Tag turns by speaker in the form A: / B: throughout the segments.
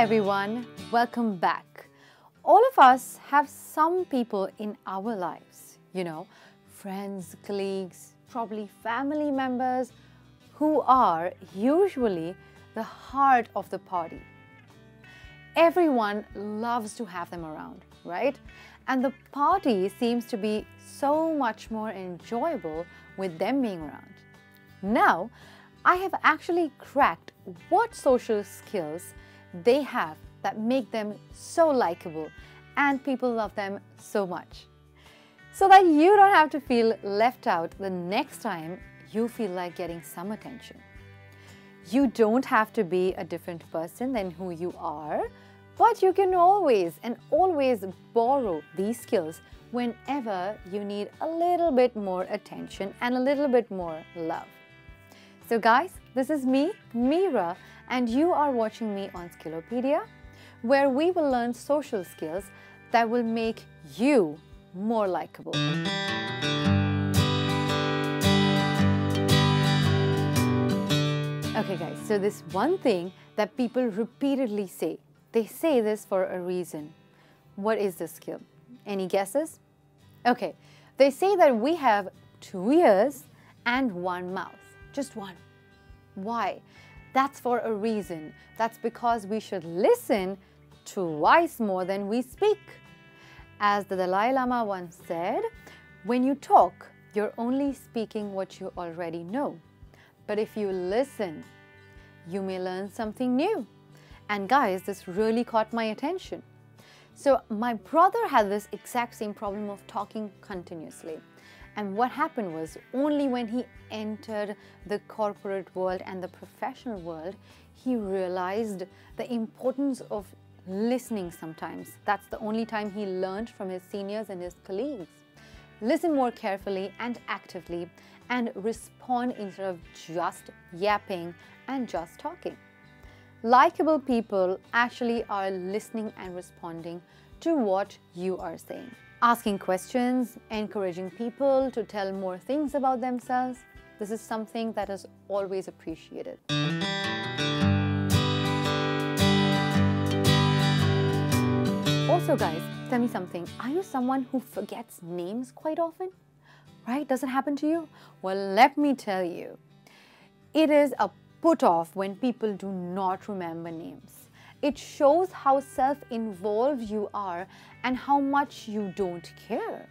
A: everyone, welcome back. All of us have some people in our lives, friends, colleagues, probably family members who are usually the heart of the party. Everyone loves to have them around, right? And the party seems to be so much more enjoyable with them being around. Now, I have actually cracked what social skills they have that make them so likable and people love them so much. So that you don't have to feel left out the next time you feel like getting some attention. You don't have to be a different person than who you are, but you can always borrow these skills whenever you need a little bit more attention and a little bit more love. So guys, this is me, Meera, and you are watching me on Skillopedia, where we will learn social skills that will make you more likable. Okay guys, so this one thing that people repeatedly say, they say this for a reason. What is this skill? Any guesses? Okay, they say that we have 2 ears and 1 mouth. Just one. Why? That's for a reason. That's because we should listen twice more than we speak. As the Dalai Lama once said, when you talk, you're only speaking what you already know. But if you listen, you may learn something new. And guys, this really caught my attention. So my brother had this exact same problem of talking continuously. And what happened was, only when he entered the corporate world and the professional world, he realized the importance of listening sometimes. That's the only time he learned from his seniors and his colleagues. Listen more carefully and actively and respond instead of just yapping and just talking. Likeable people actually are listening and responding to what you are saying. Asking questions, encouraging people to tell more things about themselves. This is something that is always appreciated. Also guys, tell me something. Are you someone who forgets names quite often? Right? Does it happen to you? Well, let me tell you. It is a put-off when people do not remember names. It shows how self-involved you are and how much you don't care.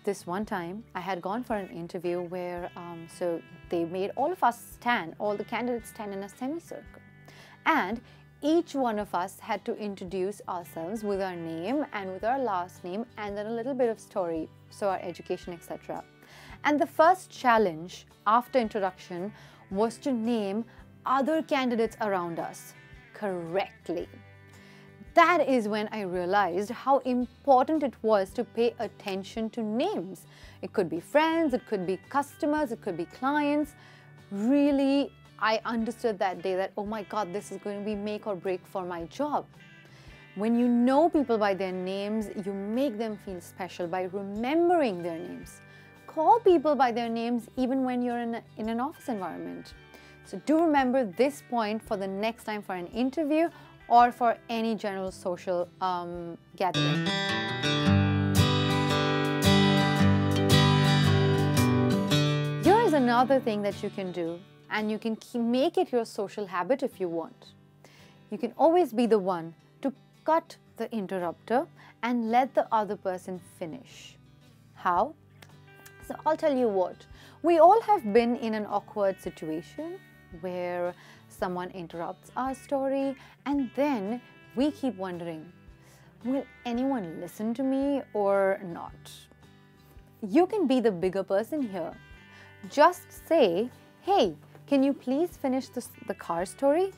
A: This one time, I had gone for an interview where so they made all of us stand, all the candidates stand in a semicircle. And each one of us had to introduce ourselves with our name and with our last name and then a little bit of story, so our education, etc. And the first challenge after introduction was to name other candidates around us correctly. That is when I realized how important it was to pay attention to names. It could be friends, it could be customers, it could be clients. Really, I understood that day that, oh my God, this is going to be make or break for my job. When you know people by their names, you make them feel special by remembering their names. Call people by their names even when you're in an office environment. So do remember this point for the next time for an interview or for any general social gathering. Here is another thing that you can do, and you can make it your social habit if you want. You can always be the one to cut the interrupter and let the other person finish. How? So I'll tell you what. We all have been in an awkward situation where someone interrupts our story and then we keep wondering, will anyone listen to me or not? You can be the bigger person here. Just say, hey, can you please finish the car story?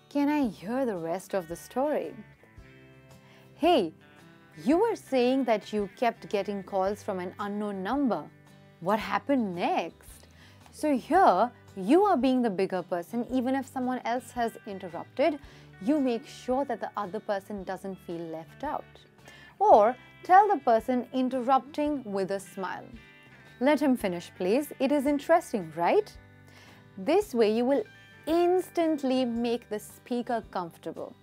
A: Can I hear the rest of the story? Hey, you were saying that you kept getting calls from an unknown number. What happened next? So here, you are being the bigger person. Even if someone else has interrupted, you make sure that the other person doesn't feel left out. Or tell the person interrupting with a smile. Let him finish, please. It is interesting, right? This way, you will instantly make the speaker comfortable,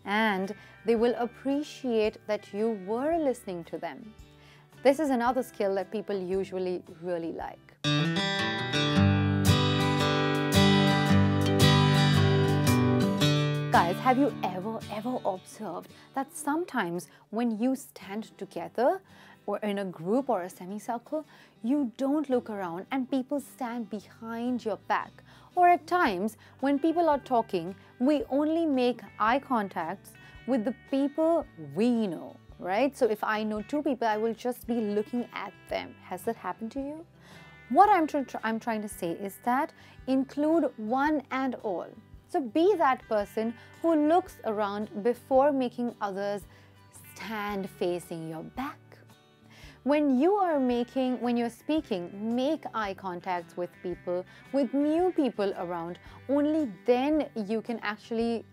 A: and they will appreciate that you were listening to them. This is another skill that people usually really like. Guys, have you ever observed that sometimes when you stand together or in a group or a semicircle, you don't look around and people stand behind your back? Or at times, when people are talking, we only make eye contacts with the people we know, right? So if I know two people, I will just be looking at them. Has that happened to you? What I'm trying to say is that include one and all. So be that person who looks around before making others stand facing your back. When you're speaking, make eye contacts with people, with new people around. Only then you can actually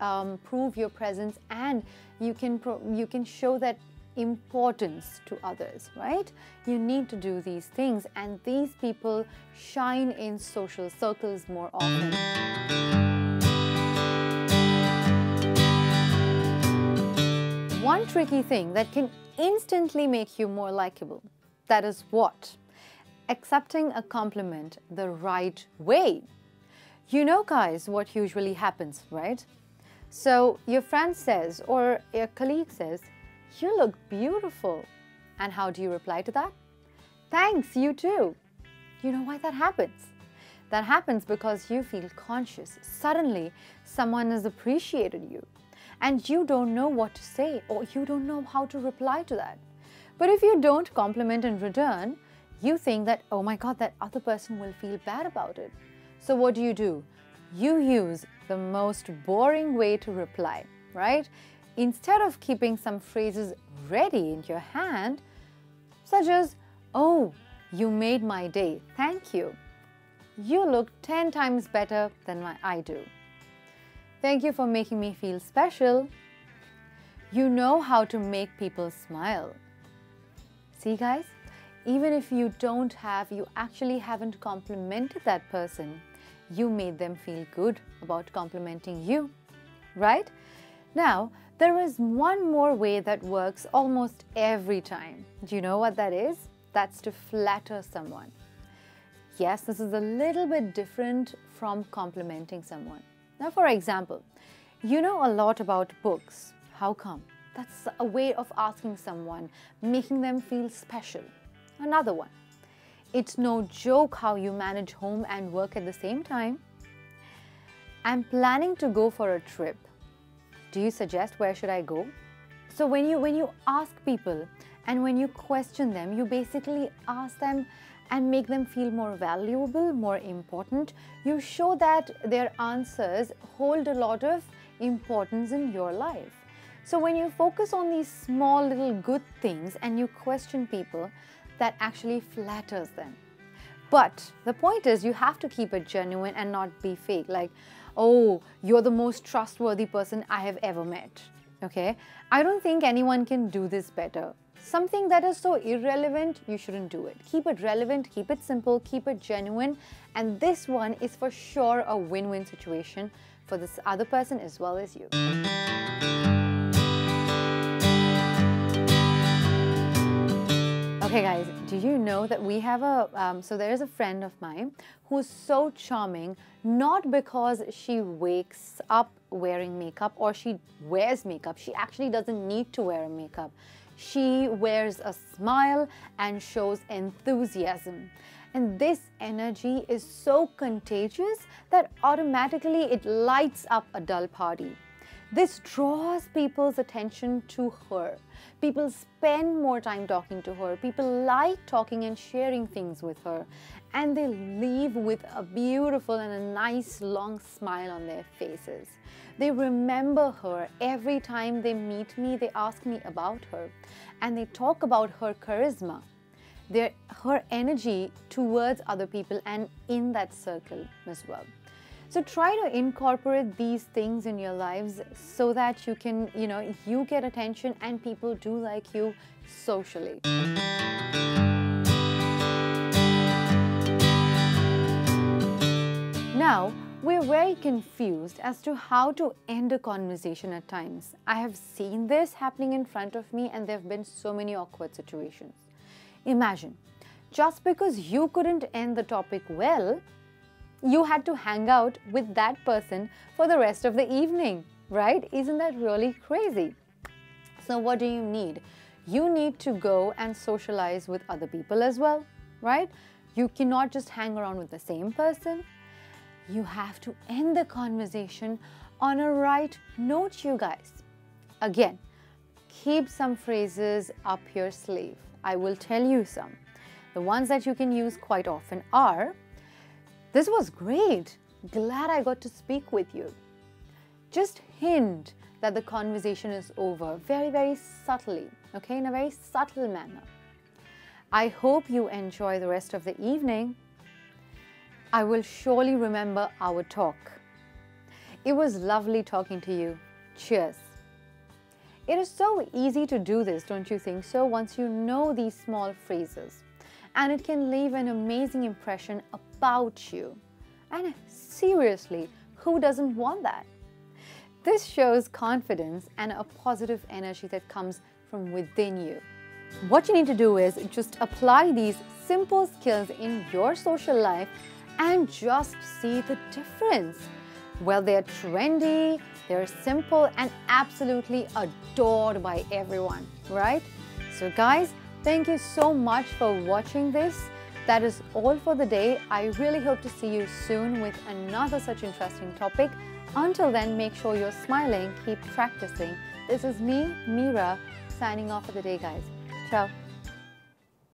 A: prove your presence, and you can show that importance to others, right? You need to do these things, and these people shine in social circles more often. One tricky thing that can instantly make you more likable. That is what? Accepting a compliment the right way. You know, guys, what usually happens, right? So your friend says, or your colleague says, "You look beautiful." And how do you reply to that? "Thanks, you too." You know why that happens? That happens because you feel conscious. Suddenly, someone has appreciated you, and you don't know what to say, or you don't know how to reply to that. But if you don't compliment in return, you think that, oh my God, that other person will feel bad about it. So what do? You use the most boring way to reply, right? Instead of keeping some phrases ready in your hand, such as, "Oh, you made my day, thank you. You look 10 times better than I do. Thank you for making me feel special. You know how to make people smile." See, guys, even if you actually haven't complimented that person, you made them feel good about complimenting you, right? Now, there is one more way that works almost every time. Do you know what that is? That's to flatter someone. Yes, this is a little bit different from complimenting someone. Now, for example, you know a lot about books. How come? That's a way of asking someone, making them feel special. Another one. It's no joke how you manage home and work at the same time. I'm planning to go for a trip. Do you suggest where should I go? So when you ask people and when you question them, you basically ask them and make them feel more valuable, more important. You show that their answers hold a lot of importance in your life. So when you focus on these small little good things and you question people, that actually flatters them. But the point is, you have to keep it genuine and not be fake. Like, "Oh, you're the most trustworthy person I have ever met." Okay? I don't think anyone can do this better. Something that is so irrelevant, you shouldn't do it. Keep it relevant, keep it simple, keep it genuine. And this one is for sure a win-win situation for this other person as well as you. Okay guys, do you know that we have so there is a friend of mine who's so charming, not because she wakes up wearing makeup or she wears makeup. She actually doesn't need to wear makeup. She wears a smile and shows enthusiasm. And this energy is so contagious that automatically it lights up a dull party. This draws people's attention to her. People spend more time talking to her. People like talking and sharing things with her. And they leave with a beautiful and a nice long smile on their faces. They remember her. Every time they meet me, they ask me about her. And they talk about her charisma, her energy towards other people and in that circle as well. So try to incorporate these things in your lives so that you can, you get attention and people do like you socially. Now, We're very confused as to how to end a conversation at times. I have seen this happening in front of me, and there have been so many awkward situations. Imagine, just because you couldn't end the topic well, you had to hang out with that person for the rest of the evening, right? Isn't that really crazy? So what do you need? You need to go and socialize with other people as well, right? You cannot just hang around with the same person. You have to end the conversation on a right note, you guys. Again, keep some phrases up your sleeve. I will tell you some. The ones that you can use quite often are, "This was great. Glad I got to speak with you." Just hint that the conversation is over very, very subtly, okay, in a very subtle manner. "I hope you enjoy the rest of the evening. I will surely remember our talk. It was lovely talking to you. Cheers." It is so easy to do this, don't you think so, once you know these small phrases. And it can leave an amazing impression about you. And seriously, who doesn't want that? This shows confidence and a positive energy that comes from within you. What you need to do is just apply these simple skills in your social life and just see the difference. Well, they're trendy, they're simple, and absolutely adored by everyone, right? So guys, thank you so much for watching this. That is all for the day. I really hope to see you soon with another such interesting topic. Until then, make sure you're smiling, keep practicing. This is me, Meera, signing off for the day, guys. Ciao.